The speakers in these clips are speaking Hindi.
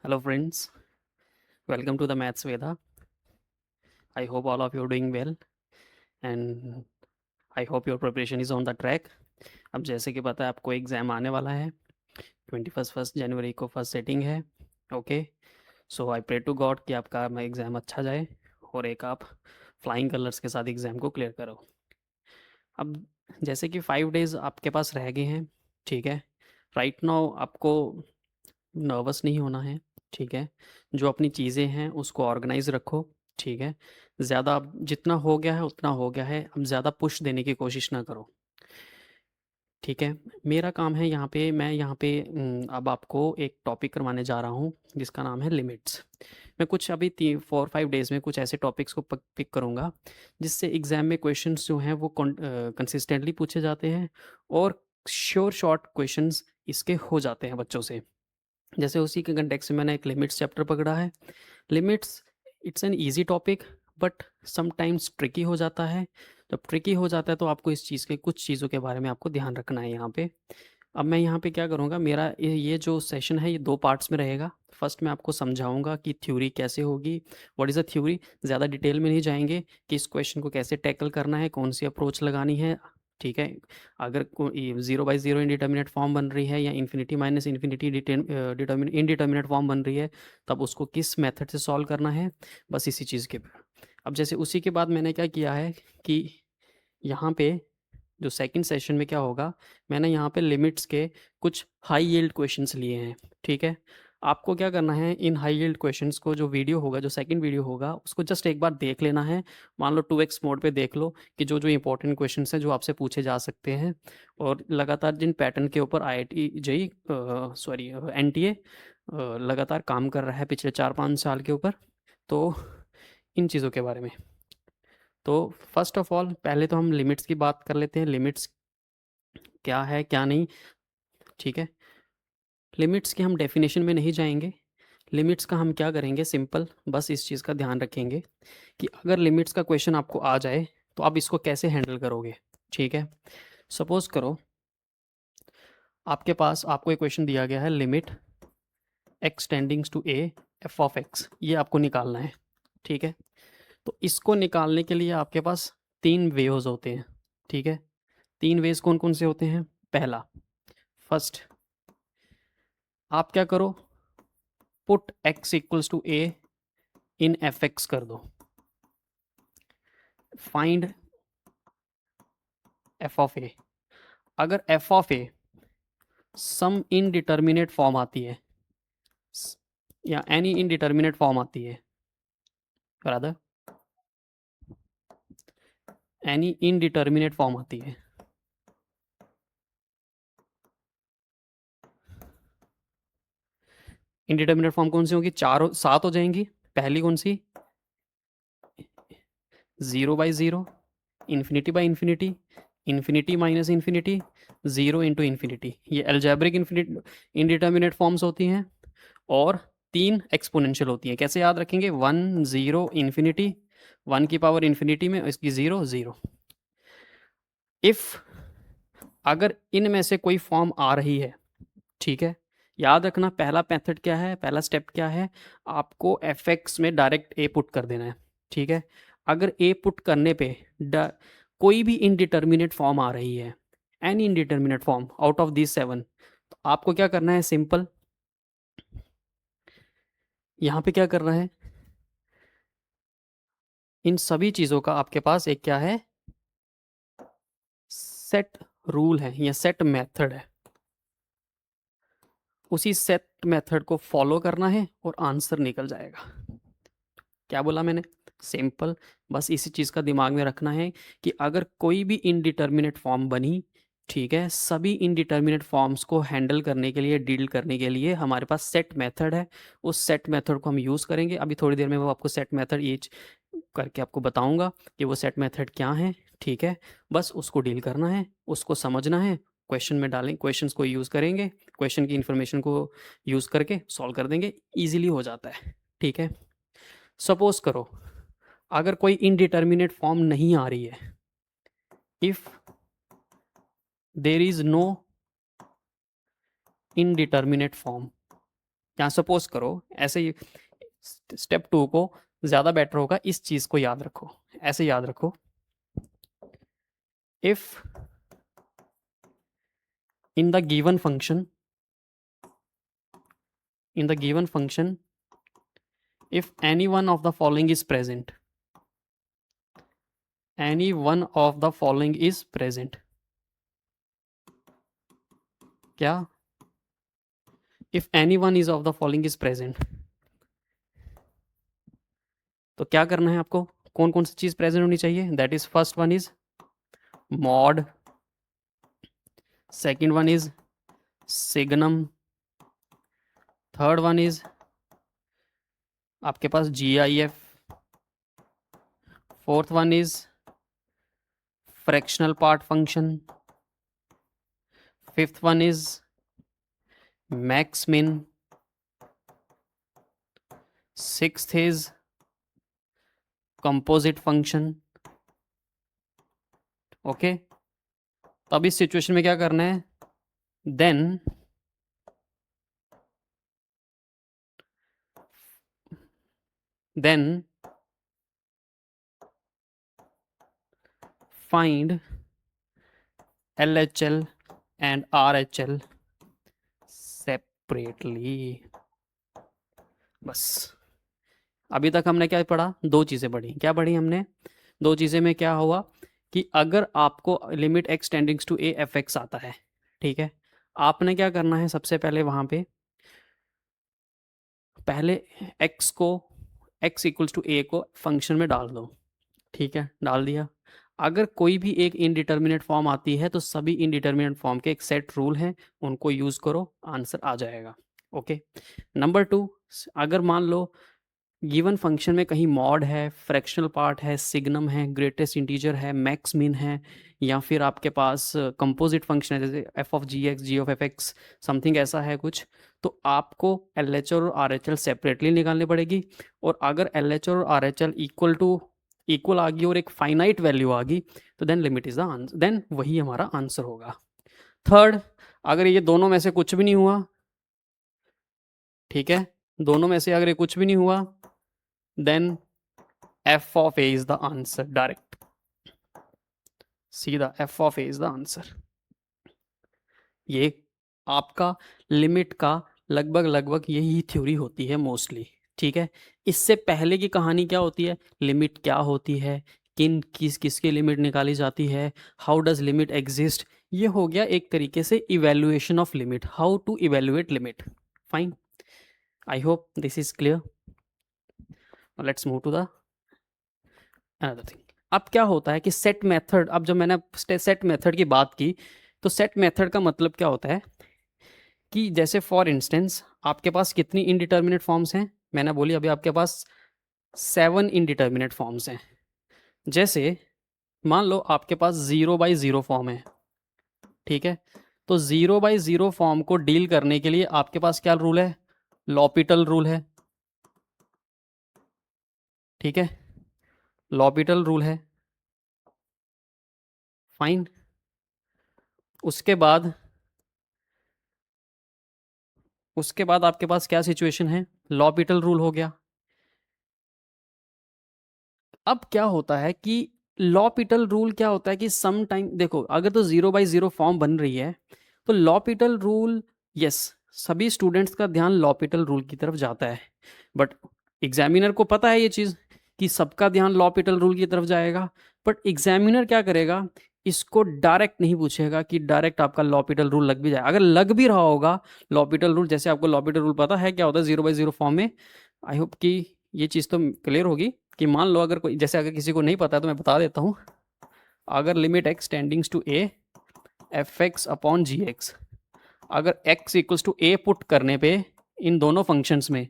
Hello friends, welcome to the Maths Veda. I hope all of you are doing well and I hope your preparation is on the track. अब जैसे कि पता है आपको एग्ज़ाम आने वाला है 21 जनवरी को फर्स्ट सेटिंग है. Okay, so I pray to God कि आपका एग्ज़ाम अच्छा जाए और एक आप फ्लाइंग कलर्स के साथ एग्ज़ाम को क्लियर करो. अब जैसे कि 5 डेज़ आपके पास रह गए हैं, ठीक है. राइट नाउ आपको नर्वस नहीं होना है, ठीक है. जो अपनी चीज़ें हैं उसको ऑर्गेनाइज रखो, ठीक है. ज़्यादा अब जितना हो गया है उतना हो गया है, अब ज़्यादा पुश देने की कोशिश ना करो, ठीक है. मेरा काम है यहाँ पे, मैं यहाँ पे अब आपको एक टॉपिक करवाने जा रहा हूँ जिसका नाम है लिमिट्स. मैं कुछ अभी 4-5 डेज़ में कुछ ऐसे टॉपिक्स को पिक करूँगा जिससे एग्ज़ाम में क्वेश्चंस जो हैं वो कंसिस्टेंटली पूछे जाते हैं और श्योर शॉर्ट क्वेश्चंस इसके हो जाते हैं बच्चों से. जैसे उसी के कंटेक्स्ट में मैंने एक लिमिट्स चैप्टर पकड़ा है. Limits, it's an easy topic but sometimes tricky हो जाता है. जब ट्रिकी हो जाता है तो आपको इस चीज़ के कुछ चीज़ों के बारे में आपको ध्यान रखना है यहाँ पे. अब मैं यहाँ पे क्या करूँगा, मेरा ये जो सेशन है ये 2 पार्ट्स में रहेगा. फर्स्ट मैं आपको समझाऊँगा कि थ्योरी कैसे होगी, व्हाट इज़ अ थ्योरी. ज़्यादा डिटेल में नहीं जाएँगे कि इस क्वेश्चन को कैसे टैकल करना है, कौन-सी अप्रोच लगानी है, ठीक है. अगर को 0/0 इंडिटरमिनेट फॉर्म बन रही है या infinity minus infinity indeterminate form बन रही है, तब उसको किस मेथड से सॉल्व करना है, बस इसी चीज़ के. अब जैसे उसी के बाद मैंने क्या किया है कि यहाँ पे जो सेकंड सेशन में क्या होगा, मैंने यहाँ पे लिमिट्स के कुछ हाई यील्ड क्वेश्चंस लिए हैं, ठीक है. आपको क्या करना है, इन हाई यील्ड क्वेश्चंस को जो वीडियो होगा, जो सेकंड वीडियो होगा, उसको जस्ट एक बार देख लेना है. मान लो 2x मोड पे देख लो कि जो जो इंपॉर्टेंट क्वेश्चंस हैं जो आपसे पूछे जा सकते हैं. और लगातार जिन पैटर्न के ऊपर IIT जेई सॉरी NTA लगातार काम कर रहा है पिछले 4-5 साल के ऊपर, तो इन चीज़ों के बारे में. तो फर्स्ट ऑफ ऑल पहले तो हम लिमिट्स की बात कर लेते हैं. लिमिट्स क्या है क्या नहीं, ठीक है. लिमिट्स की हम डेफिनेशन में नहीं जाएंगे. लिमिट्स का हम क्या करेंगे, सिंपल बस इस चीज़ का ध्यान रखेंगे कि अगर लिमिट्स का क्वेश्चन आपको आ जाए तो आप इसको कैसे हैंडल करोगे, ठीक है. सपोज करो आपके पास आपको एक क्वेश्चन दिया गया है, limit x टेंडिंग्स to a f of x, ये आपको निकालना है, ठीक है. तो इसको निकालने के लिए आपके पास 3 वेज होते हैं, ठीक है. 3 वेज कौन कौन से होते हैं. पहला, फर्स्ट, आप क्या करो, put x equals to a in f x कर दो. Find f of a. अगर f of a some indeterminate form आती है या एनी इनडिटर्मिनेट फॉर्म आती है, बराबर, एनी इनडिटर्मिनेट फॉर्म आती है, इनडिटर्मिनेट फॉर्म कौन सी होगी, 7 हो जाएंगी. पहली कौन सी, 0/0, infinity by infinity, infinity minus infinity, 0 × infinity. ये एल्जेब्रिक इनडिटर्मिनेट फॉर्म्स होती हैं और 3 एक्सपोनेंशियल होती हैं. कैसे याद रखेंगे, 1 0 इन्फिनिटी, 1 की पावर इन्फिनिटी में इसकी 0 0. इफ़ अगर इनमें से कोई फॉर्म आ रही है, ठीक है, याद रखना पहला मेथड क्या है, पहला स्टेप क्या है, आपको एफ एक्स में डायरेक्ट ए पुट कर देना है, ठीक है. अगर ए पुट करने पे कोई भी इनडिटर्मिनेट फॉर्म आ रही है, any indeterminate form out of this 7, तो आपको क्या करना है, सिंपल यहाँ पे क्या करना है, इन सभी चीज़ों का आपके पास एक क्या है, सेट रूल है या सेट मेथड है. उसी सेट मेथड को फॉलो करना है और आंसर निकल जाएगा. क्या बोला मैंने, सिंपल, बस इसी चीज़ का दिमाग में रखना है कि अगर कोई भी इनडिटर्मिनेट फॉर्म बनी, ठीक है, सभी इनडिटर्मिनेट फॉर्म्स को हैंडल करने के लिए, डील करने के लिए हमारे पास सेट मेथड है. उस सेट मेथड को हम यूज़ करेंगे. अभी थोड़ी देर में वो आपको सेट मेथड ईच करके आपको बताऊंगा कि वो सेट मेथड क्या है, ठीक है. बस उसको डील करना है, उसको समझना है, क्वेश्चन में डालें, क्वेश्चंस को यूज़ करेंगे, क्वेश्चन की इन्फॉर्मेशन को यूज़ करके सॉल्व कर देंगे, ईजिली हो जाता है, ठीक है. सपोज करो अगर कोई इनडिटर्मिनेट फॉर्म नहीं आ रही है, if there is no indeterminate form, यहाँ सपोज करो ऐसे ही, स्टेप 2 को ज़्यादा बेटर होगा, इस चीज़ को याद रखो, ऐसे याद रखो, if in the given function if any one of the following is present, क्या, if any one is of the following is present, तो क्या करना है आपको, कौन कौन सी चीज प्रेजेंट होनी चाहिए, that is first one is mod, second one is signum, third one is आपके पास GIF, fourth one is fractional part function, fifth one is max min, sixth is composite function. Okay, तब इस सिचुएशन में क्या करना है, then find LHL and RHL separately। बस अभी तक हमने क्या पढ़ा, दो चीज़ें पढ़ी, क्या पढ़ी हमने, दो चीज़ें में क्या हुआ कि अगर आपको limit x टेंडिंग्स to a fx आता है, ठीक है, आपने क्या करना है, सबसे पहले वहाँ पे पहले x को x इक्वल्स टू a को फंक्शन में डाल दो, ठीक है, डाल दिया। अगर कोई भी एक इनडिटर्मिनेट फॉर्म आती है तो सभी इनडिटर्मिनेट फॉर्म के एक सेट रूल हैं, उनको यूज़ करो, आंसर आ जाएगा। ओके, नंबर 2, अगर मान लो गिवन फंक्शन में कहीं मॉड है, फ्रैक्शनल पार्ट है, सिग्नम है, ग्रेटेस्ट इंटीजर है, मैक्स मिन है, या फिर आपके पास कंपोजिट फंक्शन है जैसे f of gx, g of fx, something ऐसा है कुछ, तो आपको LHL और RHL सेपरेटली निकालनी पड़ेगी। और अगर LHL और RHL इक्वल आ गई और एक फाइनाइट वैल्यू आ गई तो then limit is the answer, then वही हमारा आंसर होगा। थर्ड, अगर ये दोनों में से कुछ भी नहीं हुआ, ठीक है, दोनों में से अगर ये कुछ भी नहीं हुआ, then f of a is the answer, direct सीधा f of a is the answer। ये आपका लिमिट का लगभग यही थ्योरी होती है मोस्टली, ठीक है। इससे पहले की कहानी क्या होती है, लिमिट क्या होती है, किसकी लिमिट निकाली जाती है, हाउ डज लिमिट एग्जिस्ट, ये हो गया एक तरीके से evaluation of limit, how to evaluate limit. Fine, I hope this is clear. Let's move to the another thing. अब क्या होता है कि सेट मेथड, अब जब मैंने सेट मेथड की बात की तो सेट मेथड का मतलब क्या होता है कि जैसे फॉर इंस्टेंस आपके पास कितनी इनडिटर्मिनेट फॉर्म्स हैं, मैंने बोली अभी आपके पास 7 इनडिटर्मिनेट फॉर्म्स हैं। जैसे मान लो आपके पास 0/0 फॉर्म है, ठीक है, तो 0/0 फॉर्म को डील करने के लिए आपके पास क्या रूल है, लॉपिटल रूल है, ठीक है, लॉपिटल रूल है। फाइन, उसके बाद आपके पास क्या सिचुएशन है, लॉपिटल रूल हो गया। अब क्या होता है कि लॉपिटल रूल क्या होता है कि सम टाइम देखो, अगर तो 0/0 फॉर्म बन रही है तो लॉपिटल रूल, यस, सभी स्टूडेंट्स का ध्यान लॉपिटल रूल की तरफ जाता है, बट एग्जामिनर को पता है ये चीज़ कि सबका ध्यान लॉपिटल रूल की तरफ जाएगा, बट एग्जामिनर क्या करेगा, इसको डायरेक्ट नहीं पूछेगा कि डायरेक्ट आपका लॉपिटल रूल लग भी जाए। अगर लग भी रहा होगा लॉपिटल रूल, जैसे आपको लॉपिटल रूल पता है क्या होता है 0/0 फॉर्म में, आई होप कि ये चीज़ तो क्लियर होगी कि मान लो अगर कोई, जैसे अगर किसी को नहीं पता है तो मैं बता देता हूँ, अगर limit x टेंडिंग्स to a fx upon gx, अगर x equals to a put करने पे इन दोनों फंक्शंस में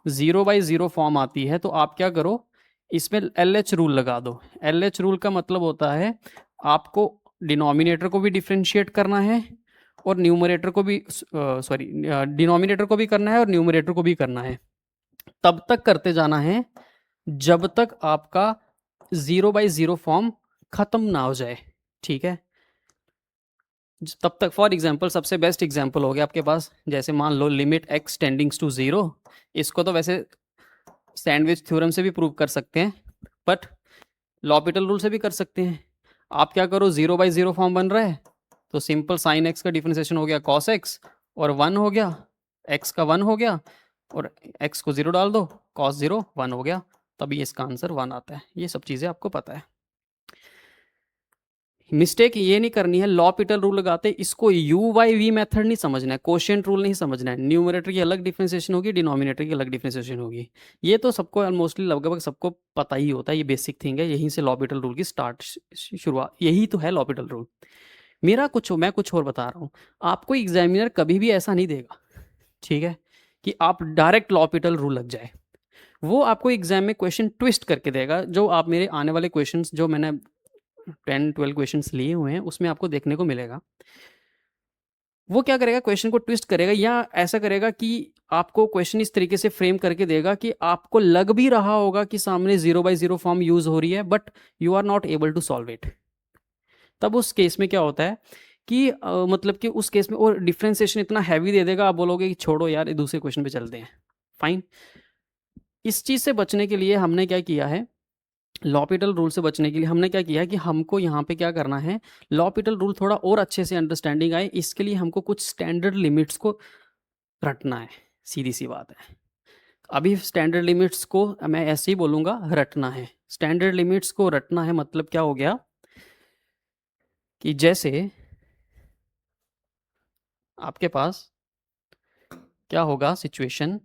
0/0 फॉर्म आती है तो आप क्या करो, इसमें LH रूल लगा दो। LH रूल का मतलब होता है आपको डिनोमिनेटर को भी डिफ्रेंशिएट करना है और न्यूमरेटर को भी, सॉरी, डिनोमिनेटर को भी करना है और न्यूमरेटर को भी करना है, तब तक करते जाना है जब तक आपका 0/0 फॉर्म खत्म ना हो जाए, ठीक है। तब तक फॉर एग्जांपल सबसे बेस्ट एग्जांपल हो गया आपके पास, जैसे मान लो लिमिट x टेंडिंग्स टू 0। इसको तो वैसे सैंडविच थ्योरम से भी प्रूव कर सकते हैं, बट लॉपिटल रूल से भी कर सकते हैं। आप क्या करो, 0/0 फॉर्म बन रहा है तो सिंपल साइन एक्स का डिफरेंशिएशन हो गया कॉस एक्स, और 1 हो गया, एक्स का 1 हो गया, और एक्स को 0 डाल दो, कॉस 0 1 हो गया, तभी इसका आंसर 1 आता है। ये सब चीज़ें आपको पता है। मिस्टेक ये नहीं करनी है, लॉपिटल रूल लगाते इसको u/v मेथड नहीं समझना है, कोशिएंट रूल नहीं समझना है। न्यूमरेटर की अलग डिफरेंशिएशन होगी, डिनोमिनेटर की अलग डिफरेंशिएशन होगी। ये तो सबको ऑलमोस्टली लगभग सबको पता ही होता है, ये बेसिक थिंग है। यहीं से लॉपिटल रूल की शुरुआत, यही तो है लॉपिटल रूल। मैं कुछ और बता रहा हूँ। आपको एग्जामिनर कभी भी ऐसा नहीं देगा, ठीक है, कि आप डायरेक्ट लॉपिटल रूल लग जाए। वो आपको एग्जाम में क्वेश्चन ट्विस्ट करके देगा, जो आप मेरे आने वाले क्वेश्चंस जो मैंने 10-12 क्वेश्चंस लिए हुए हैं उसमें आपको देखने को मिलेगा। वो क्या करेगा, क्वेश्चन को ट्विस्ट करेगा, या ऐसा करेगा कि आपको क्वेश्चन इस तरीके से फ्रेम करके देगा कि आपको लग भी रहा होगा कि सामने 0/0 फॉर्म यूज हो रही है, but you are not able to solve it. तब उस केस में क्या होता है कि मतलब कि उस केस में वो डिफ्रेंसिएशन इतना हैवी दे देगा, आप बोलोगे कि छोड़ो यार, दूसरे क्वेश्चन पे चलते हैं। फाइन। इस चीज़ से बचने के लिए हमने क्या किया है, लॉपिटल रूल से बचने के लिए हमने क्या किया है कि हमको यहाँ पे क्या करना है, लॉपिटल रूल थोड़ा और अच्छे से अंडरस्टैंडिंग आए, इसके लिए हमको कुछ स्टैंडर्ड लिमिट्स को रटना है। सीधी सी बात है। अभी स्टैंडर्ड लिमिट्स को मैं ऐसे ही बोलूँगा, रटना है। स्टैंडर्ड लिमिट्स को रटना है मतलब क्या हो गया कि जैसे आपके पास क्या होगा सिचुएशन,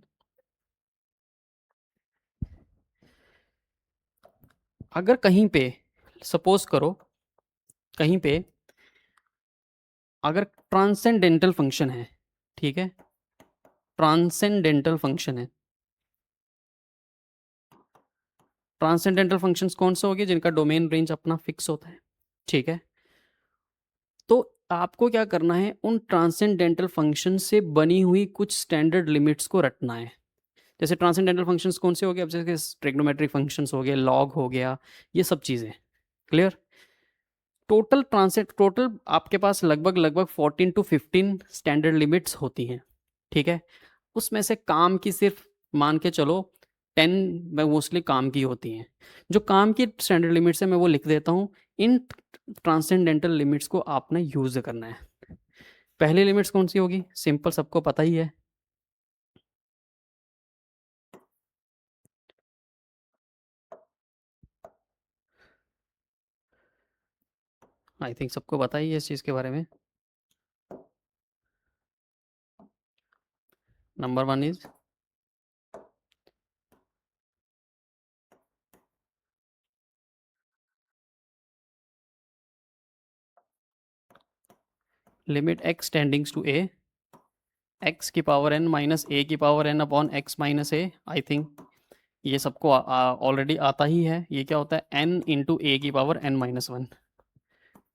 अगर कहीं पे सपोज करो, कहीं पे अगर ट्रांसेंडेंटल फंक्शन है, ठीक है, ट्रांसेंडेंटल फंक्शन है। ट्रांसेंडेंटल फंक्शंस कौन से हो गए, जिनका डोमेन रेंज अपना फिक्स होता है, ठीक है। तो आपको क्या करना है, उन ट्रांसेंडेंटल फंक्शन से बनी हुई कुछ स्टैंडर्ड लिमिट्स को रटना है। जैसे ट्रांसेंडेंटल फंक्शंस कौन से हो गए, अब जैसे ट्रिग्नोमेट्रिक फंक्शंस हो गए, लॉग हो गया, ये सब चीज़ें। क्लियर। टोटल आपके पास लगभग लगभग 14 to 15 स्टैंडर्ड लिमिट्स होती हैं, ठीक है। उसमें से काम की सिर्फ मान के चलो 10 में मोस्टली काम की होती हैं। जो काम की स्टैंडर्ड लिमिट्स है मैं वो लिख देता हूँ। इन ट्रांसेंडेंटल लिमिट्स को आपने यूज करना है। पहली लिमिट्स कौन सी होगी, सिंपल, सबको पता ही है। आई थिंक सबको पता ही है इस चीज़ के बारे में। Number 1 is limit x टेंडिंग्स to a, x की पावर n माइनस a की power n upon x minus a। I think ये सबको ऑलरेडी आता ही है। ये क्या होता है, n इंटू ए की पावर n माइनस 1।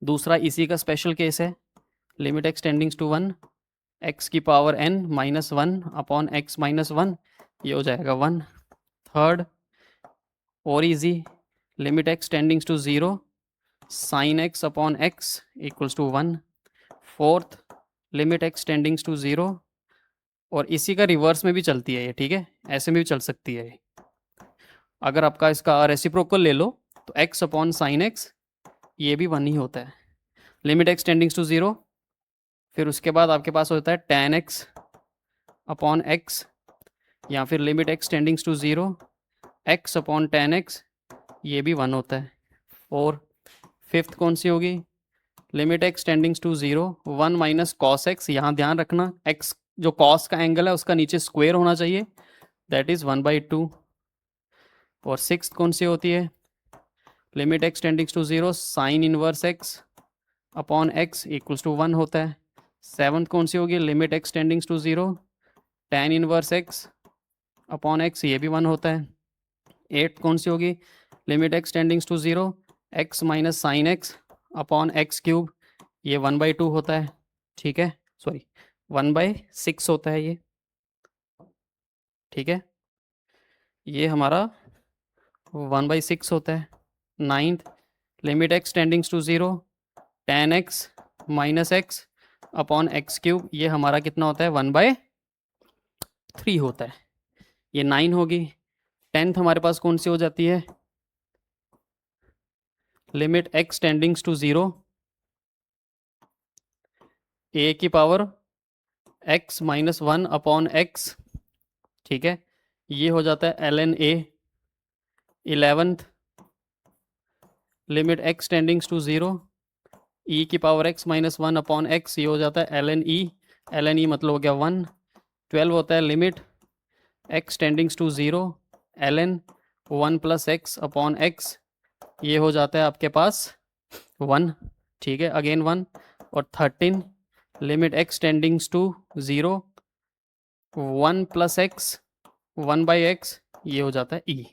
दूसरा इसी का स्पेशल केस है, लिमिट x टेंडिंग्स टू 1, x की power n minus 1 upon x minus 1, ये हो जाएगा 1। थर्ड और easy, limit x टेंडिंग्स to 0, sine x upon x equals to 1। Fourth, limit x टेंडिंग्स to 0, और इसी का रिवर्स में भी चलती है ये, ठीक है, ऐसे में भी चल सकती है ये। अगर आपका इसका रेसिप्रोकल ले लो तो x अपॉन साइन x, ये भी 1 ही होता है। लिमिट x टेंडिंग्स टू 0, फिर उसके बाद आपके पास होता है tan x अपॉन x, या फिर limit x टेंडिंग्स to 0, x upon tan x, ये भी 1 होता है। और फिफ्थ कौन सी होगी, limit x टेंडिंग्स to 0, 1 minus cos x, यहाँ ध्यान रखना x जो कॉस का एंगल है उसका नीचे स्क्वायर होना चाहिए, दैट इज 1/2। और सिक्स्थ कौन सी होती है, limit x टेंडिंग्स to 0, sine inverse x upon x equals to 1 होता है। सेवन्थ कौन सी होगी, limit x टेंडिंग्स to 0, tan inverse x upon x, ये भी 1 होता है। एट्थ कौन सी होगी, limit x टेंडिंग्स to 0, x minus sine x upon x cube, ये 1/2 होता है, ठीक है, सॉरी 1/6 होता है ये, ठीक है, ये हमारा 1/6 होता है। Ninth, limit x टेंडिंग्स to 0, tan x minus x upon x cube, ये हमारा कितना होता है 1/3 होता है, ये 9 होगी। 10th हमारे पास कौन सी हो जाती है, limit x tending to 0 a की power x minus 1 upon x, ठीक है, ये हो जाता है ln a। 11th limit x टेंडिंग्स to 0 e की power x minus 1 upon x, ये हो जाता है ln e। ln e मतलब हो गया 1। 12 होता है limit x टेंडिंग्स to 0 ln 1 plus x upon x, ये हो जाता है आपके पास 1, ठीक है, अगेन 1। और 13 limit x टेंडिंग्स to 0 1 plus x 1/x, ये हो जाता है e,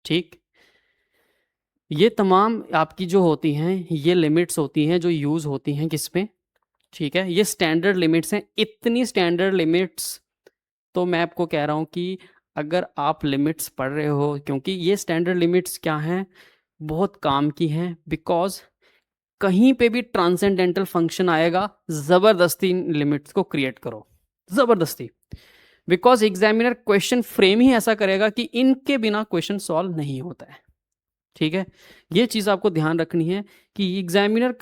ठीक। ये तमाम आपकी जो होती हैं ये लिमिट्स होती हैं जो यूज़ होती हैं किस में, ठीक है, ये स्टैंडर्ड लिमिट्स हैं। इतनी स्टैंडर्ड लिमिट्स तो मैं आपको कह रहा हूँ कि अगर आप लिमिट्स पढ़ रहे हो, क्योंकि ये स्टैंडर्ड लिमिट्स क्या हैं, बहुत काम की हैं, बिकॉज कहीं पे भी ट्रांसेंडेंटल फंक्शन आएगा, ज़बरदस्ती इन लिमिट्स को क्रिएट करो, ज़बरदस्ती, बिकॉज एग्जामिनर क्वेश्चन फ्रेम ही ऐसा करेगा कि इनके बिना क्वेश्चन सॉल्व नहीं होता है, ठीक है। ये चीज़ आपको ध्यान रखनी है कि एग्जामिनर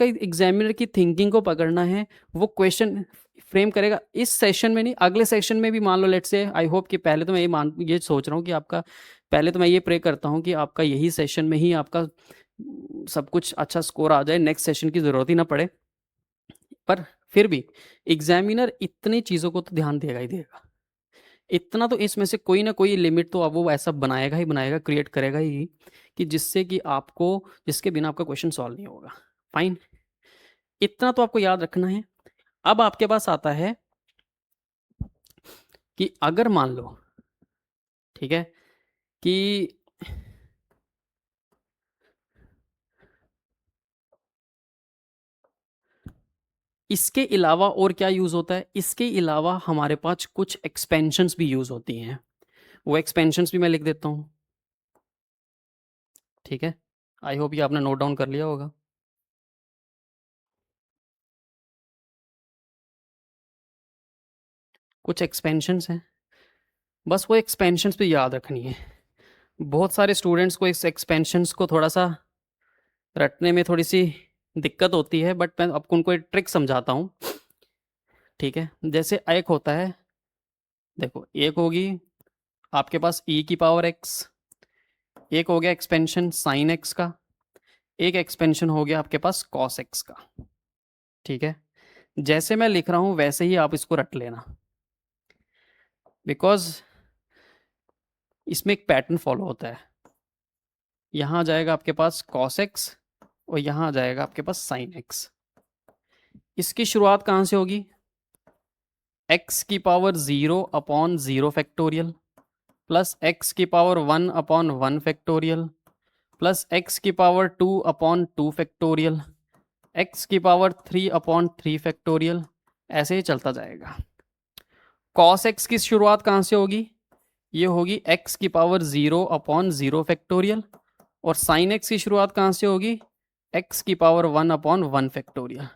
की थिंकिंग को पकड़ना है, वो क्वेश्चन फ्रेम करेगा इस सेशन में नहीं, अगले सेशन में भी। मान लो लेट से, आई होप कि पहले तो मैं ये सोच रहा हूँ कि आपका, पहले तो मैं ये प्रे करता हूँ कि आपका यही सेशन में ही आपका सब कुछ अच्छा स्कोर आ जाए, नेक्स्ट सेशन की ज़रूरत ही ना पड़े, पर फिर भी एग्जामिनर इतनी चीज़ों को तो ध्यान देगा ही देगा। इतना तो इसमें से कोई ना कोई लिमिट तो अब वो ऐसा बनाएगा ही बनाएगा, क्रिएट करेगा ही, कि जिससे कि आपको, जिसके बिना आपका क्वेश्चन सॉल्व नहीं होगा। फाइन, इतना तो आपको याद रखना है। अब आपके पास आता है कि अगर मान लो, ठीक है, कि इसके अलावा और क्या यूज़ होता है, इसके अलावा हमारे पास कुछ एक्सपेंशंस भी यूज़ होती हैं, वो एक्सपेंशंस भी मैं लिख देता हूँ, ठीक है। आई होप ये आपने नोट डाउन कर लिया होगा। कुछ एक्सपेंशंस हैं, बस वो एक्सपेंशंस भी याद रखनी है। बहुत सारे स्टूडेंट्स को इस एक्सपेंशंस को थोड़ा सा रटने में थोड़ी सी दिक्कत होती है, बट मैं आपको उनको एक ट्रिक समझाता हूँ, ठीक है। जैसे एक होता है, देखो, एक होगी आपके पास e की पावर x, एक हो गया एक्सपेंशन साइन x का, एक एक्सपेंशन हो गया आपके पास कॉस x का, ठीक है। जैसे मैं लिख रहा हूँ वैसे ही आप इसको रट लेना, बिकॉज इसमें एक पैटर्न फॉलो होता है। यहाँ आ जाएगा आपके पास कॉस x और यहाँ आ जाएगा आपके पास साइन x। इसकी शुरुआत कहाँ से होगी, x की power 0 upon 0 factorial plus x की power 1 upon 1 factorial plus x की पावर 2 अपॉन 2 फैक्टोरियल, x की पावर 3 अपॉन 3 फैक्टोरियल, ऐसे ही चलता जाएगा। cos x की शुरुआत कहाँ से होगी, ये होगी x की पावर 0 अपॉन 0 फैक्टोरियल, और साइन x की शुरुआत कहाँ से होगी, x की पावर 1 अपॉन 1 फैक्टोरियल।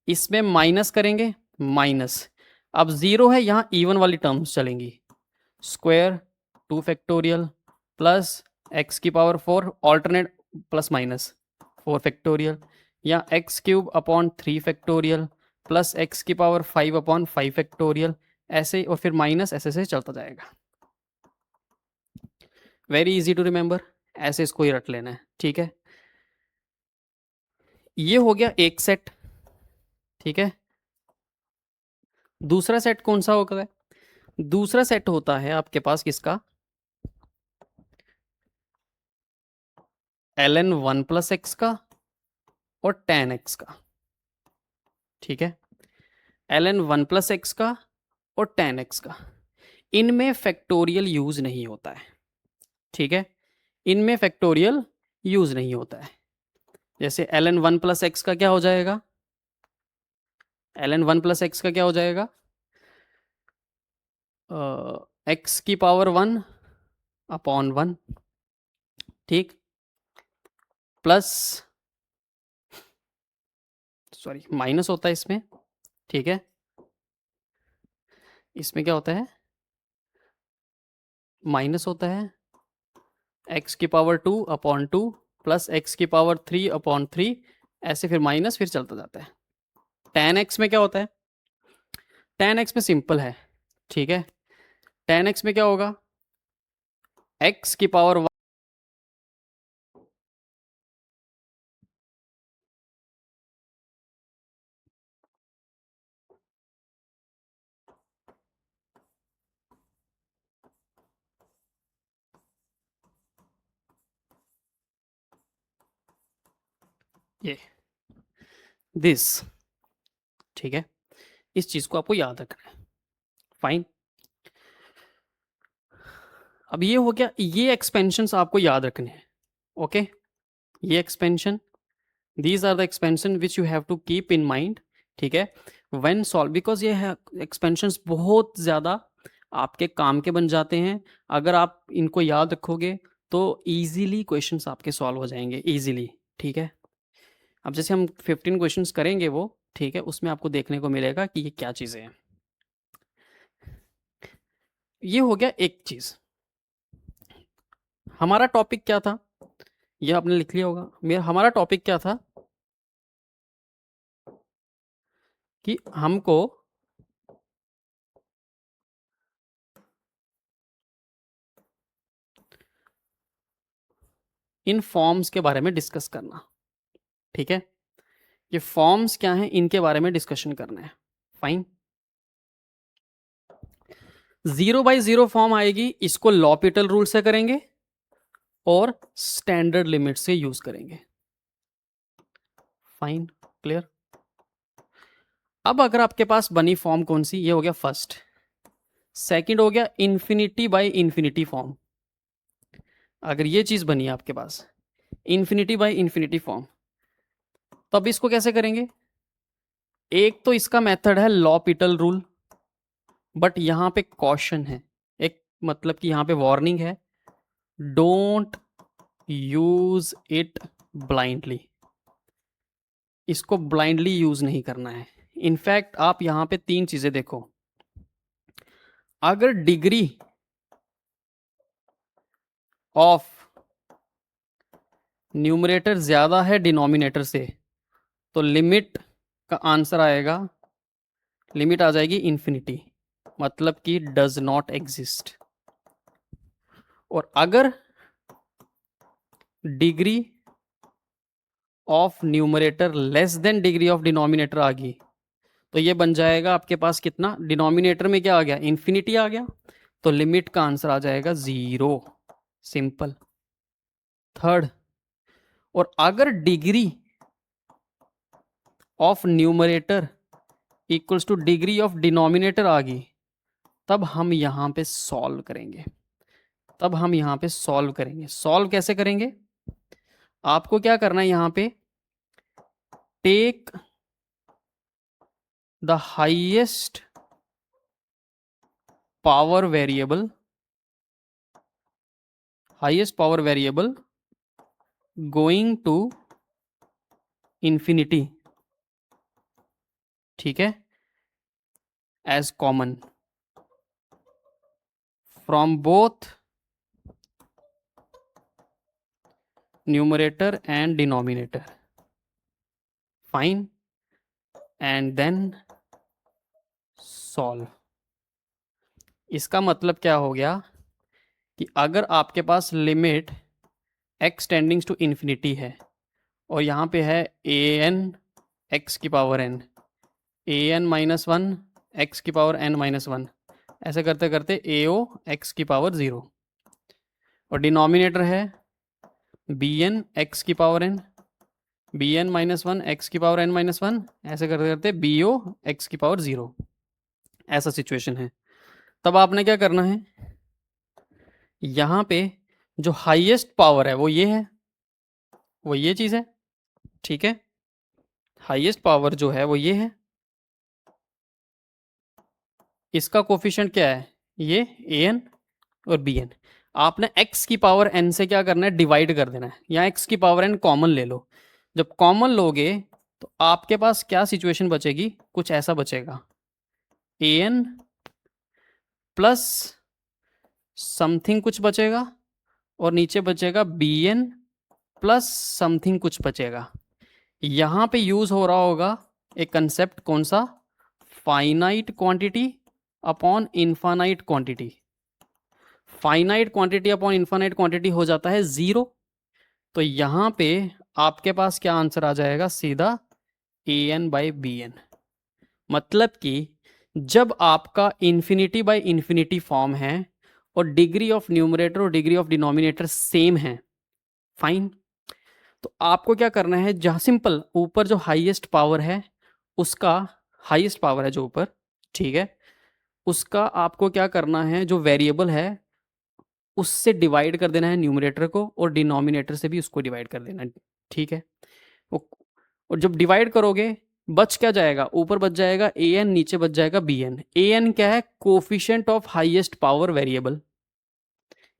इसमें माइनस करेंगे, माइनस, अब 0 है यहाँ इवन वाली टर्म्स चलेंगी, स्क्वायर 2 फैक्टोरियल प्लस x की power 4 alternate plus minus 4 factorial, या x cube upon 3 factorial plus x की पावर 5 अपॉन 5 फैक्टोरियल, ऐसे, और फिर माइनस, ऐसे से चलता जाएगा। वेरी इजी टू रिमेंबर, ऐसे इसको ही रट लेना है, ठीक है। ये हो गया एक सेट, ठीक है। दूसरा सेट कौन सा होता है, दूसरा सेट होता है आपके पास किसका, ln 1 प्लस एक्स का और tan x का, ठीक है। ln 1 प्लस एक्स का और tan x का, इनमें फैक्टोरियल यूज नहीं होता है, ठीक है, इनमें फैक्टोरियल यूज नहीं होता है। जैसे ln 1 प्लस एक्स का क्या हो जाएगा, ln 1 प्लस एक्स का क्या हो जाएगा, एक्स की पावर 1 अपॉन 1, ठीक, प्लस सॉरी माइनस होता है इसमें, ठीक है। इसमें क्या होता है, माइनस होता है एक्स की पावर 2 अपॉन 2 प्लस एक्स की पावर 3 अपॉन 3, ऐसे फिर माइनस, फिर चलता जाता है। tan x में क्या होता है, tan x में सिंपल है, ठीक है। tan x में क्या होगा, x की पावर 1, ये दिस, ठीक है। इस चीज को आपको याद रखना है, फाइन। अब ये हो गया, ये एक्सपेंशंस आपको याद रखने हैं, ओके। ये expansion, these are the expansion which you have to keep in mind, ठीक है, व्हेन सॉल्व, बिकॉज ये एक्सपेंशंस बहुत ज़्यादा आपके काम के बन जाते हैं। अगर आप इनको याद रखोगे तो इजीली क्वेश्चंस आपके सॉल्व हो जाएंगे, इजीली, ठीक है। अब जैसे हम 15 क्वेश्चंस करेंगे वो, ठीक है, उसमें आपको देखने को मिलेगा कि ये क्या चीज़ें हैं। ये हो गया एक चीज़। हमारा टॉपिक क्या था, ये आपने लिख लिया होगा। हमारा टॉपिक क्या था कि हमको इन फॉर्म्स के बारे में डिस्कस करना, ठीक है। ये फॉर्म्स क्या हैं, इनके बारे में डिस्कशन करना है, फाइन। 0/0 फॉर्म आएगी, इसको लॉपिटल रूल से करेंगे और स्टैंडर्ड लिमिट से यूज करेंगे, फाइन, क्लियर। अब अगर आपके पास बनी फॉर्म कौन सी, ये हो गया फर्स्ट। सेकंड हो गया इन्फिनिटी बाय इन्फिनिटी फॉर्म। अगर ये चीज बनी है आपके पास, इन्फिनिटी बाय इन्फिनिटी फॉर्म, तो अब इसको कैसे करेंगे। एक तो इसका मेथड है लॉपिटल रूल, बट यहां पे कॉशन है, एक मतलब कि यहां पे वार्निंग है, डोंट यूज इट ब्लाइंडली। इसको ब्लाइंडली यूज नहीं करना है। इनफैक्ट आप यहां पे 3 चीजें देखो, अगर डिग्री ऑफ न्यूमरेटर ज्यादा है डिनोमिनेटर से, तो लिमिट का आंसर आएगा, लिमिट आ जाएगी इन्फिनिटी, मतलब कि डज नॉट एग्जिस्ट। और अगर degree of numerator less than degree of denominator आ गई, तो ये बन जाएगा आपके पास कितना, डिनोमिनेटर में क्या आ गया, इन्फिनिटी आ गया, तो लिमिट का आंसर आ जाएगा 0, सिंपल। थर्ड, और अगर degree of numerator equals to degree of denominator आ गई, तब हम यहां पे सॉल्व करेंगे, तब हम यहां पे सॉल्व करेंगे। सॉल्व कैसे करेंगे, आपको क्या करना है, यहां पे take the highest power variable, highest power variable going to infinity, ठीक है, as common from both numerator and denominator, fine, and then solve. इसका मतलब क्या हो गया कि अगर आपके पास लिमिट x टेंडिंग्स टू इन्फिनिटी है और यहाँ पे है an x की पावर n, an-1 x की पावर n-1, ऐसे करते करते ao x की पावर 0, और डिनोमिनेटर है bn x की पावर n, bn-1 x की पावर n-1, ऐसे करते करते bo x की पावर 0, ऐसा सिचुएशन है। तब आपने क्या करना है, यहाँ पे जो हाईएस्ट पावर है वो ये है, वो ये चीज़ है, ठीक है। हाईएस्ट पावर जो है वो ये है, इसका कोफिशिएंट क्या है, ये an और bn। आपने x की पावर n से क्या करना है, डिवाइड कर देना है, यहाँ x की पावर n कॉमन ले लो। जब कॉमन लोगे तो आपके पास क्या सिचुएशन बचेगी, कुछ ऐसा बचेगा, an प्लस समथिंग कुछ बचेगा और नीचे बचेगा bn प्लस समथिंग कुछ बचेगा। यहां पे यूज हो रहा होगा एक कंसेप्ट, कौन सा, finite quantity upon infinite quantity. Finite quantity upon infinite quantity हो जाता है 0। तो यहां पे आपके पास क्या आंसर आ जाएगा, सीधा an/bn। मतलब कि जब आपका इन्फिनिटी बाय इन्फिनिटी फॉर्म है और डिग्री ऑफ न्यूमरेटर और डिग्री ऑफ डिनोमिनेटर सेम है, फाइन, तो आपको क्या करना है, जहां सिंपल ऊपर जो हाईएस्ट पावर है उसका, हाईएस्ट पावर है जो ऊपर, ठीक है, उसका आपको क्या करना है, जो वेरिएबल है उससे डिवाइड कर देना है न्यूमरेटर को और डिनोमिनेटर से भी उसको डिवाइड कर देना है, ठीक है। और जब डिवाइड करोगे बच क्या जाएगा, ऊपर बच जाएगा an, नीचे बच जाएगा bn। an क्या है, coefficient of highest power variable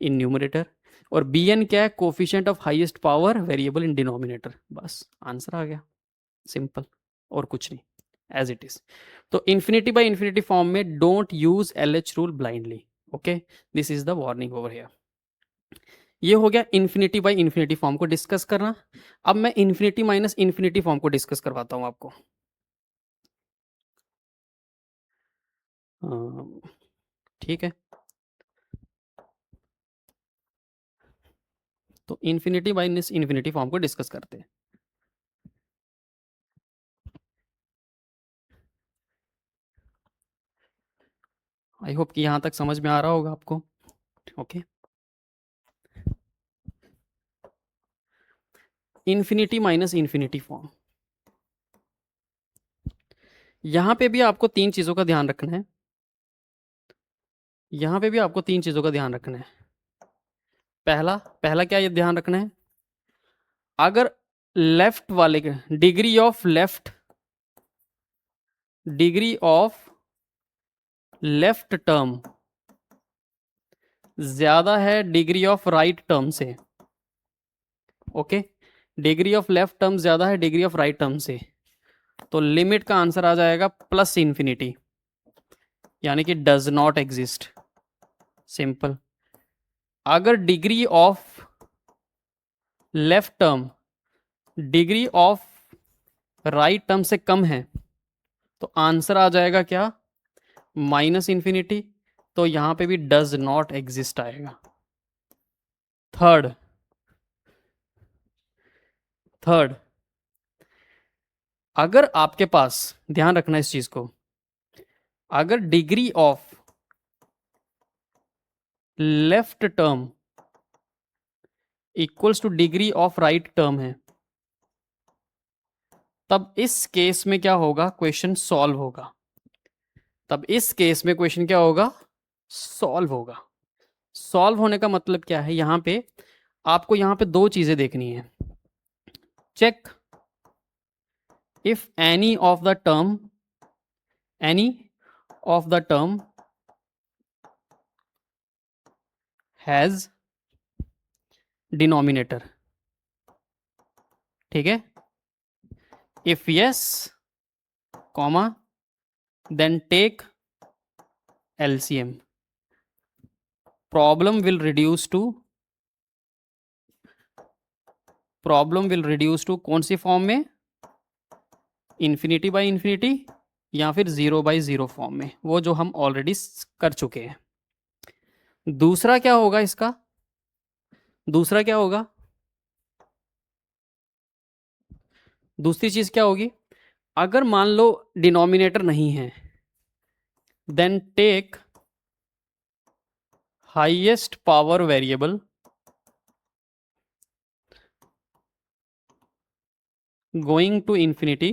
in numerator, और bn क्या है, coefficient of highest power variable in denominator. बस आंसर आ गया, सिंपल, और कुछ नहीं, एज इट इज। तो इन्फिनिटी बाय इन्फिनिटी फॉर्म में don't use LH rule blindly, okay, this is the warning over here. ये हो गया इन्फिनिटी बाय इन्फिनिटी फॉर्म को डिस्कस करना। अब मैं इन्फिनिटी माइनस इन्फिनिटी फॉर्म को डिस्कस करवाता हूं आपको। ठीक है, तो इन्फिनिटी माइनस इन्फिनिटी फॉर्म को डिस्कस करते हैं। आई होप कि यहां तक समझ में आ रहा होगा आपको, okay. Infinity minus infinity form, यहां पे भी आपको तीन चीजों का ध्यान रखना है। यहां पे भी आपको तीन चीजों का ध्यान रखना है। पहला पहला क्या ये ध्यान रखना है, अगर लेफ्ट वाले के डिग्री ऑफ लेफ्ट टर्म ज्यादा है डिग्री ऑफ राइट टर्म से, okay, degree of left term ज्यादा है डिग्री ऑफ राइट टर्म से, तो लिमिट का आंसर आ जाएगा प्लस इन्फिनिटी, यानी कि डज नॉट एग्जिस्ट, सिंपल। अगर degree of left term degree of right term से कम है तो आंसर आ जाएगा क्या, माइनस इन्फिनिटी, तो यहां पे भी डज नॉट एग्जिस्ट आएगा। थर्ड, अगर आपके पास, ध्यान रखना इस चीज को, अगर degree of left term equals to degree of right term है, तब इस केस में क्या होगा, क्वेश्चन सॉल्व होगा। तब इस केस में क्वेश्चन क्या होगा, सॉल्व होगा। सॉल्व होने का मतलब क्या है, यहां पे आपको यहां पे दो चीजें देखनी है। Check if any of the term has denominator, ठीक है, if yes comma then take LCM, problem will reduce to कौन सी फॉर्म में, इन्फिनिटी बाय इन्फिनिटी या फिर 0/0 फॉर्म में, वो जो हम ऑलरेडी कर चुके हैं। दूसरा क्या होगा इसका, दूसरा क्या होगा, दूसरी चीज क्या होगी, अगर मान लो डिनोमिनेटर नहीं है, then take highest power variable going to infinity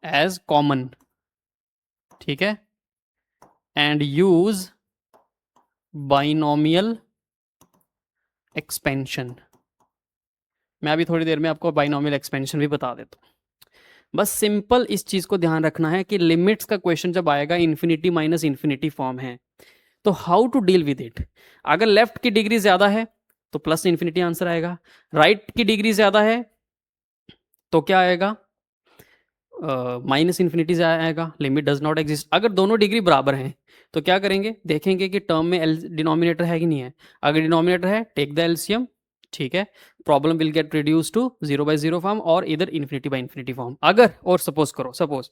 as common, ठीक है, एंड यूज बाइनोमियल एक्सपेंशन। मैं अभी थोड़ी देर में आपको बाइनोमियल एक्सपेंशन भी बता देता हूँ। बस सिंपल इस चीज को ध्यान रखना है कि लिमिट्स का क्वेश्चन जब आएगा इन्फिनिटी माइनस इन्फिनिटी फॉर्म है, तो how to deal with it. अगर लेफ्ट की डिग्री ज्यादा है तो प्लस इन्फिनिटी आंसर आएगा। राइट की डिग्री ज़्यादा है तो क्या आएगा, माइनस इन्फिनिटी से आएगा, लिमिट डज नॉट एग्जिस्ट। अगर दोनों डिग्री बराबर हैं तो क्या करेंगे, देखेंगे कि टर्म में एल डिनोमिनेटर है कि नहीं है। अगर डिनोमिनेटर है टेक द एलसीएम, ठीक है, problem will get reduce to 0/0 form और इधर इन्फिनिटी बाई इन्फिनिटी फॉर्म। अगर और सपोज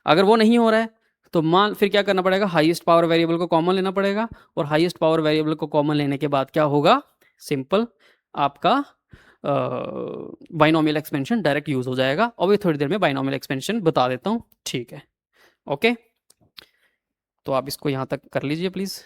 अगर वो नहीं हो रहा है तो मान फिर क्या करना पड़ेगा, हाईएस्ट पावर वेरिएबल को कॉमन लेना पड़ेगा, और हाईएस्ट पावर वेरिएबल को कॉमन लेने के बाद क्या होगा, सिंपल आपका बाइनोमियल एक्सपेंशन डायरेक्ट यूज हो जाएगा। और भी थोड़ी देर में बाइनोमियल एक्सपेंशन बता देता हूँ, ठीक है। ओके, तो आप इसको यहाँ तक कर लीजिए प्लीज़।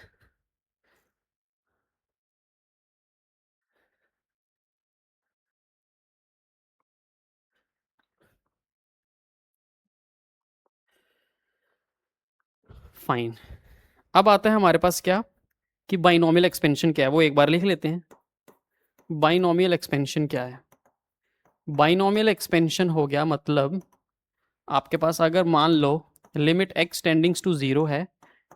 फाइन, अब आता है हमारे पास क्या, कि बाइनोमियल एक्सपेंशन क्या है, वो एक बार लिख लेते हैं। बाइनोमियल एक्सपेंशन क्या है, बाइनोमियल एक्सपेंशन हो गया मतलब आपके पास अगर मान लो लिमिट एक्स टेंडिंग्स टू 0 है,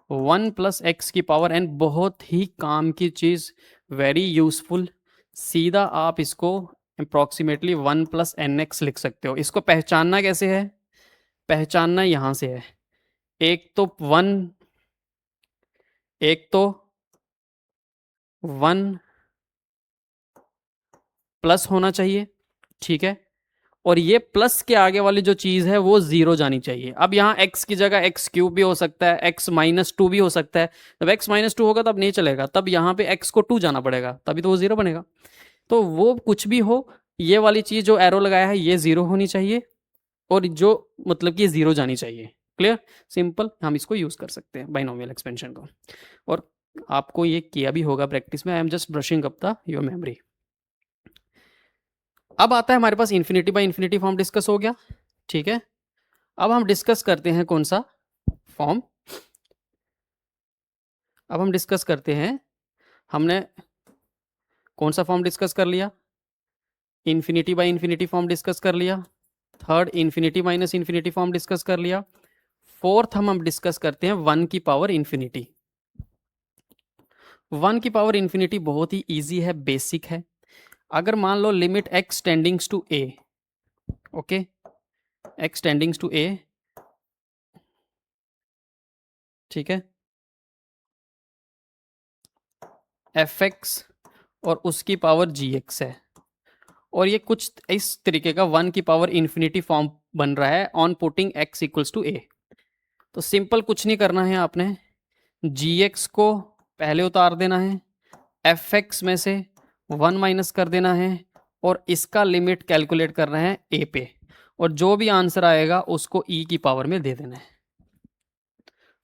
1 प्लस एक्स की पावर एन, बहुत ही काम की चीज़, वेरी यूजफुल। सीधा आप इसको अप्रॉक्सीमेटली 1 प्लस एन एक्स लिख सकते हो। इसको पहचानना कैसे है, पहचानना यहाँ से है, एक तो 1, एक तो 1 प्लस होना चाहिए, ठीक है, और ये प्लस के आगे वाली जो चीज है वो 0 जानी चाहिए। अब यहाँ x की जगह एक्स क्यूब भी हो सकता है, x-2 भी हो सकता है। जब x-2 होगा तब नहीं चलेगा, तब यहाँ पे x को 2 जाना पड़ेगा, तभी तो वो 0 बनेगा। तो वो कुछ भी हो, ये वाली चीज जो एरो लगाया है ये 0 होनी चाहिए, और जो मतलब कि 0 जानी चाहिए। क्लियर, सिंपल, हम इसको यूज कर सकते हैं बाइनोमियल एक्सपेंशन को। और आपको ये किया भी होगा प्रैक्टिस में, I am just brushing up the your memory. अब आता है हमारे पास infinity by infinity form discuss हो गया, ठीक है। अब हम डिस्कस करते हैं कौन सा फॉर्म, अब हम डिस्कस करते हैं, हमने कौन सा फॉर्म डिस्कस कर लिया, infinity by infinity form discuss कर लिया, third infinity minus infinity form discuss कर लिया, फोर्थ हम डिस्कस करते हैं 1 की पावर इन्फिनिटी। 1 की पावर इन्फिनिटी बहुत ही ईजी है, बेसिक है। अगर मान लो limit x tending to a, okay, x tending to a, ठीक है, एफ एक्स और उसकी पावर जी एक्स है, और ये कुछ इस तरीके का 1 की पावर इन्फिनिटी फॉर्म बन रहा है on putting x equals to a. तो सिंपल कुछ नहीं करना है आपने, जी एक्स को पहले उतार देना है, एफ एक्स में से 1 माइनस कर देना है, और इसका लिमिट कैलकुलेट करना है ए पे, और जो भी आंसर आएगा उसको ई की पावर में दे देना है।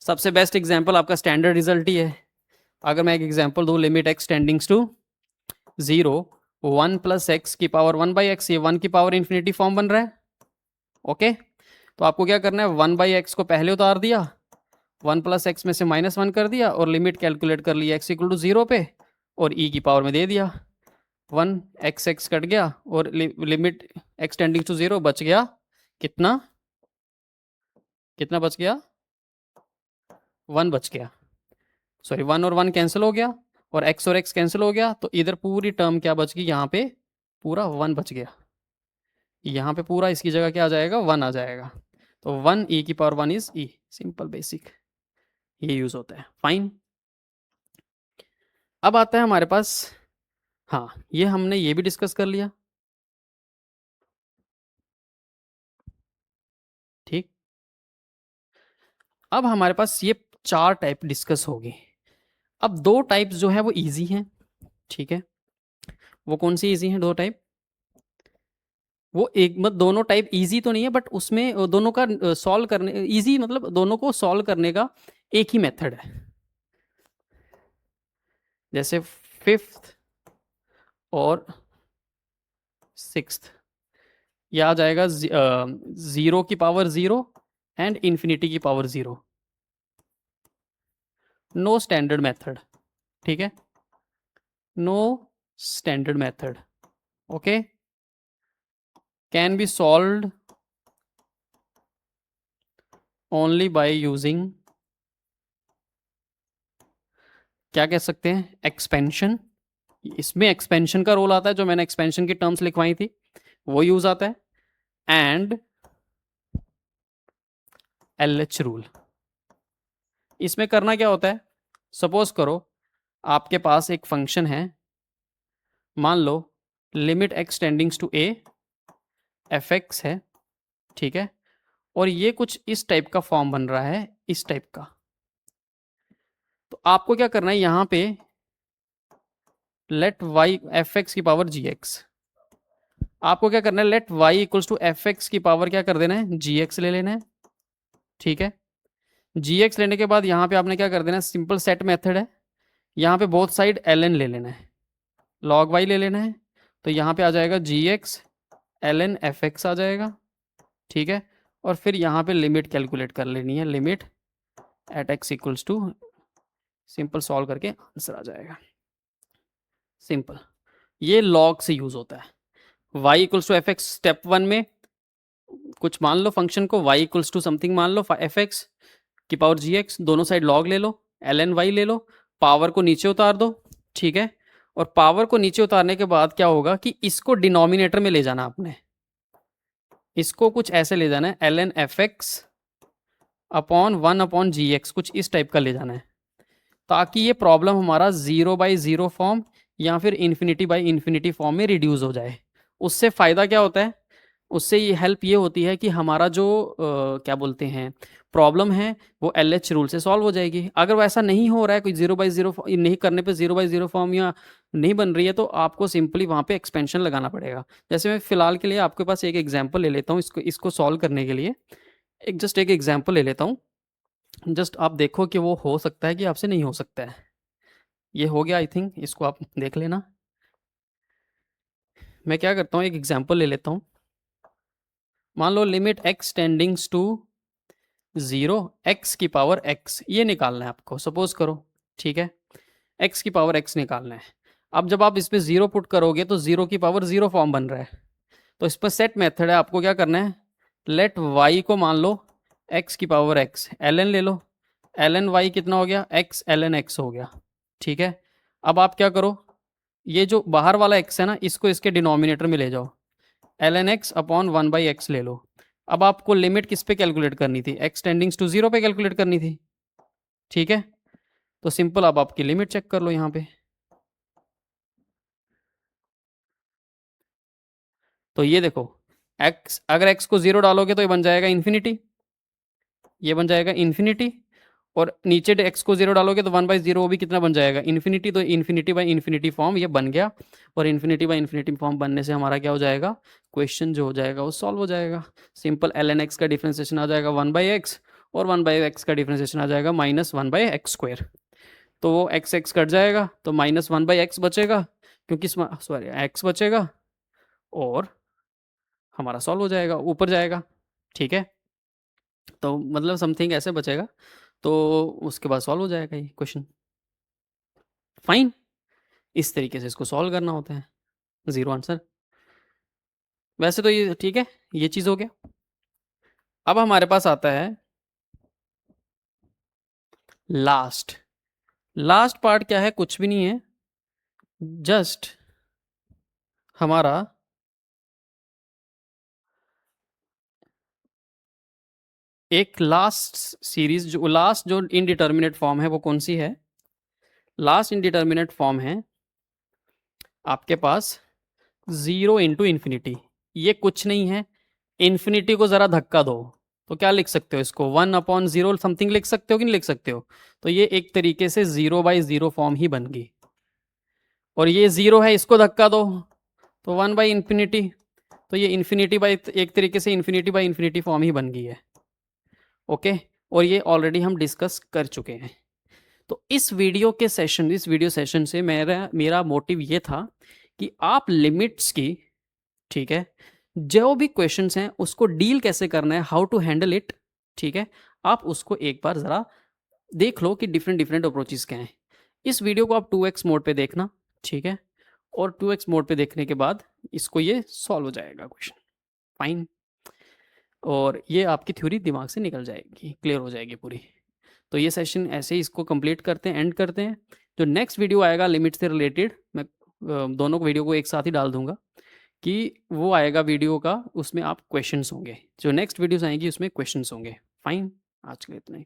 सबसे बेस्ट एग्जाम्पल आपका स्टैंडर्ड रिजल्ट ही है। अगर मैं एक एग्जाम्पल दूँ, limit x tending to 0, 1 plus x की पावर 1/x, ये 1 की पावर इन्फिनिटी फॉर्म बन रहा है, ओके। तो आपको क्या करना है, 1/x को पहले उतार दिया, 1 प्लस एक्स में से -1 कर दिया, और लिमिट कैलकुलेट कर लिया x इक्वल टू 0 पे, और e की पावर में दे दिया 1, x कट गया, और लिमिट x टेंडिंग टू 0 बच गया कितना, कितना बच गया, 1 बच गया, सॉरी 1 और 1 कैंसिल हो गया, और x और x कैंसिल हो गया, तो इधर पूरी टर्म क्या बच गई, यहाँ पे पूरा 1 बच गया, यहाँ पे पूरा इसकी जगह क्या आ जाएगा, 1 आ जाएगा। तो 1 e की power 1 is e, simple basic, ये यूज होता है। फाइन, अब आता है हमारे पास, हाँ ये हमने ये भी डिस्कस कर लिया, ठीक। अब हमारे पास ये 4 टाइप डिस्कस हो गए। अब 2 टाइप्स जो है वो इजी हैं, ठीक है। वो कौन सी इजी हैं 2 टाइप, वो एक मत दोनों टाइप इजी तो नहीं है, बट उसमें दोनों का सॉल्व करने इजी, मतलब दोनों को सॉल्व करने का एक ही मेथड है। जैसे 5th और 6th, यह आ जाएगा 0 की पावर 0 एंड इन्फिनिटी की पावर 0, नो स्टैंडर्ड मेथड, ठीक है, no standard method, okay, can be solved only by using, क्या कह सकते हैं, एक्सपेंशन, इसमें एक्सपेंशन का रोल आता है, जो मैंने एक्सपेंशन की टर्म्स लिखवाई थी वो यूज आता है, एंड LH रूल। इसमें करना क्या होता है, सपोज करो आपके पास एक फंक्शन है, मान लो limit x tending to a f x है, ठीक है, और ये कुछ इस टाइप का फॉर्म बन रहा है, इस टाइप का। तो आपको क्या करना है, यहां पे लेट वाई एफ एक्स की पावर जी एक्स, आपको क्या करना है, let y equals to f x की पावर क्या कर देना है, जी एक्स ले लेना है, ठीक है। जी एक्स लेने के बाद यहाँ पे आपने क्या कर देना है, सिंपल सेट मेथड है, यहाँ पे बोथ साइड एल एन ले लेना है, लॉग वाई ले लेना है, तो यहाँ पे आ जाएगा g x l n f x आ जाएगा, ठीक है। और फिर यहाँ पे लिमिट कैलकुलेट कर लेनी है, limit at x equals to, simple solve करके आंसर आ जाएगा, सिंपल। ये लॉग से यूज होता है। y equals to f x, step 1 में कुछ मान लो फंक्शन को, y इक्वल्स टू समथिंग मान लो, एफ एक्स की पावर जी एक्स, दोनों साइड लॉग ले लो, एल एन वाई ले लो, पावर को नीचे उतार दो, ठीक है। और पावर को नीचे उतारने के बाद क्या होगा कि इसको डिनोमिनेटर में ले जाना आपने, इसको कुछ ऐसे ले जाना है, l n f x upon 1 upon g x, कुछ इस टाइप का ले जाना है, ताकि ये प्रॉब्लम हमारा 0/0 फॉर्म या फिर इन्फिनिटी फॉर्म में रिड्यूस हो जाए। उससे फ़ायदा क्या होता है, उससे ये हेल्प ये होती है कि हमारा जो क्या बोलते हैं प्रॉब्लम है वो LH रूल से सॉल्व हो जाएगी। अगर वैसा नहीं हो रहा है, कोई 0/0 नहीं करने पे 0/0 फॉर्म या नहीं बन रही है, तो आपको सिंपली वहाँ पे एक्सपेंशन लगाना पड़ेगा। जैसे मैं फ़िलहाल के लिए आपके पास एक एग्जाम्पल ले लेता हूँ, इसको सॉल्व करने के लिए एक एग्जाम्पल ले लेता हूँ, जस्ट आप देखो कि वो हो सकता है कि आपसे नहीं हो सकता है। ये हो गया आई थिंक, इसको आप देख लेना। मैं क्या करता हूँ, एक एग्जाम्पल ले लेता हूँ, मान लो limit x tending to 0 x की पावर x, ये निकालना है आपको, सपोज करो, ठीक है, x की पावर x निकालना है। अब जब आप इस पर 0 पुट करोगे तो 0 की पावर 0 फॉर्म बन रहा है, तो इस पर सेट मेथड है, आपको क्या करना है, लेट y को मान लो x की पावर x, ln ले लो, ln y कितना हो गया, x ln x हो गया, ठीक है। अब आप क्या करो, ये जो बाहर वाला x है ना, इसको इसके डिनोमिनेटर में ले जाओ, ln x अपॉन 1/x ले लो। अब आपको लिमिट किस पे कैलकुलेट करनी थी, x टेंडिंग्स टू 0 पे कैलकुलेट करनी थी, ठीक है। तो सिंपल अब आपकी लिमिट चेक कर लो यहाँ पे, तो ये देखो x, अगर x को 0 डालोगे तो ये बन जाएगा इन्फिनिटी, ये बन जाएगा इन्फिनिटी, और नीचे x को 0 डालोगे तो 1/0 वो भी कितना बन जाएगा, इन्फिनिटी। तो इन्फिनिटी बाई इन्फिनिटी फॉर्म ये बन गया, और इन्फिनिटी बाई इन्फिनिटी फॉर्म बनने से हमारा क्या हो जाएगा, क्वेश्चन जो हो जाएगा वो सॉल्व हो जाएगा। सिंपल ln x का डिफ्रेंसिएशन आ जाएगा 1/x, और 1/x का डिफ्रेंसिएशन आ जाएगा -1/x²। तो वो x कट जाएगा, तो -1/x बचेगा, क्योंकि सॉरी x बचेगा, और हमारा सॉल्व हो जाएगा, ऊपर जाएगा, ठीक है। तो मतलब समथिंग ऐसे बचेगा, तो उसके बाद सॉल्व हो जाएगा ये क्वेश्चन, फाइन। इस तरीके से इसको सॉल्व करना होता है, 0 आंसर। वैसे तो ये ठीक है, ये चीज़ हो गया। अब हमारे पास आता है लास्ट। लास्ट पार्ट क्या है, कुछ भी नहीं है, जस्ट हमारा एक लास्ट सीरीज, जो लास्ट जो इनडिटर्मिनेट फॉर्म है वो कौन सी है, लास्ट इनडिटर्मिनेट फॉर्म है आपके पास 0 × ∞। ये कुछ नहीं है, इन्फिनिटी को ज़रा धक्का दो तो क्या लिख सकते हो, इसको 1/0 समथिंग लिख सकते हो कि नहीं लिख सकते हो। तो ये एक तरीके से 0/0 फॉर्म ही बन गई, और ये 0 है, इसको धक्का दो तो 1/∞। तो ये इन्फिनिटी बाई, एक तरीके से इन्फिनिटी बाई इन्फिनिटी फॉर्म ही बन गई है, ओके। और ये ऑलरेडी हम डिस्कस कर चुके हैं। तो इस वीडियो सेशन से मेरा मोटिव ये था कि आप लिमिट्स की, ठीक है, जो भी क्वेश्चंस हैं उसको डील कैसे करना है, हाउ टू हैंडल इट, ठीक है, आप उसको एक बार ज़रा देख लो कि डिफरेंट अप्रोचेस क्या हैं। इस वीडियो को आप 2x मोड पे देखना, ठीक है, और 2x मोड पे देखने के बाद इसको ये सॉल्व हो जाएगा क्वेश्चन, फाइन। और ये आपकी थ्योरी दिमाग से निकल जाएगी, क्लियर हो जाएगी पूरी। तो ये सेशन ऐसे ही इसको कंप्लीट करते हैं, एंड करते हैं। जो नेक्स्ट वीडियो आएगा लिमिट से रिलेटेड, मैं दोनों वीडियो को एक साथ ही डाल दूँगा कि वो आएगा वीडियो का, उसमें आप क्वेश्चंस होंगे। जो नेक्स्ट वीडियोज़ आएँगी उसमें क्वेश्चंस होंगे। फाइन? आज के लिए इतना ही।